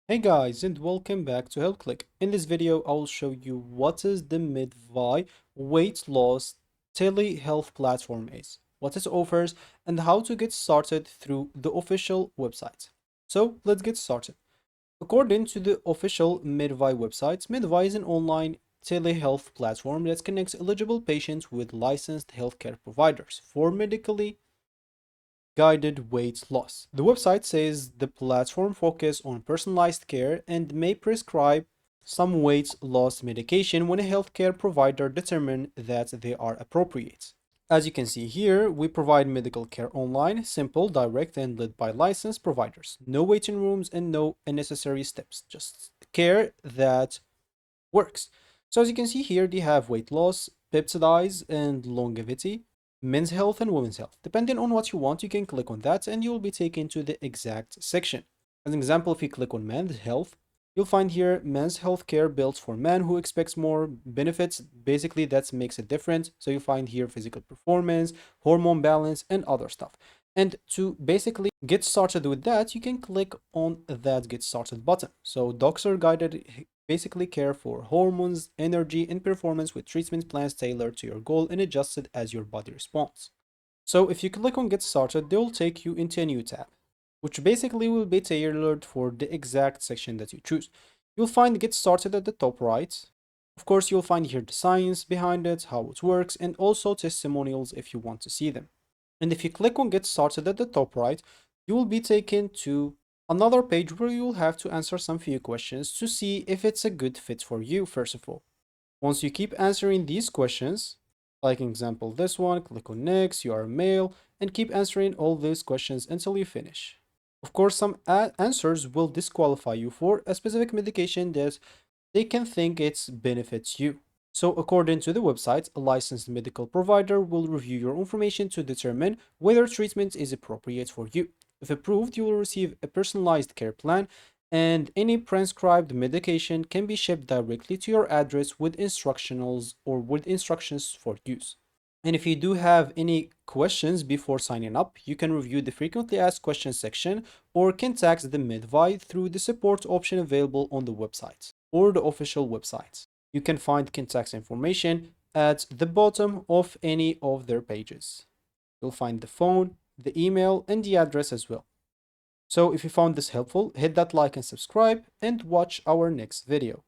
Hey guys, and welcome back to HealthClick. In this video, I will show you what is the MEDVi weight loss telehealth platform is, what it offers, and how to get started through the official website. So let's get started. According to the official MEDVi website, MEDVi is an online telehealth platform that connects eligible patients with licensed healthcare providers for medically guided weight loss. The website says the platform focuses on personalized care and may prescribe some weight loss medication when a healthcare provider determines that they are appropriate. As you can see here, we provide medical care online, simple, direct, and led by licensed providers. No waiting rooms and no unnecessary steps, just care that works. So as you can see here, they have weight loss, peptides, and longevity, men's health and women's health. Depending on what you want, you can click on that and you will be taken to the exact section. As an example, if you click on men's health, you'll find here men's health care built for men who expects more benefits. Basically, that makes it different. So you find here physical performance, hormone balance, and other stuff. And to basically get started with that, you can click on that get started button. So doctor guided basically care for hormones, energy, and performance with treatment plans tailored to your goal and adjusted as your body responds. So if you click on get started, they will take you into a new tab, which basically will be tailored for the exact section that you choose. You'll find get started at the top right. Of course, you'll find here the science behind it, how it works, and also testimonials if you want to see them. And if you click on get started at the top right, you will be taken to another page where you will have to answer some few questions to see if it's a good fit for you, first of all. Once you keep answering these questions, like example this one, click on next, you are a male, and keep answering all these questions until you finish. Of course, some answers will disqualify you for a specific medication that they can think it benefits you. So, according to the website, a licensed medical provider will review your information to determine whether treatment is appropriate for you. If approved, you will receive a personalized care plan, and any prescribed medication can be shipped directly to your address with instructionals or with instructions for use. And if you do have any questions before signing up, you can review the frequently asked questions section or contact the MEDVi through the support option available on the website or the official website. You can find contact information at the bottom of any of their pages. You'll find the phone, the email, and the address as well. So if you found this helpful, hit that like and subscribe and watch our next video.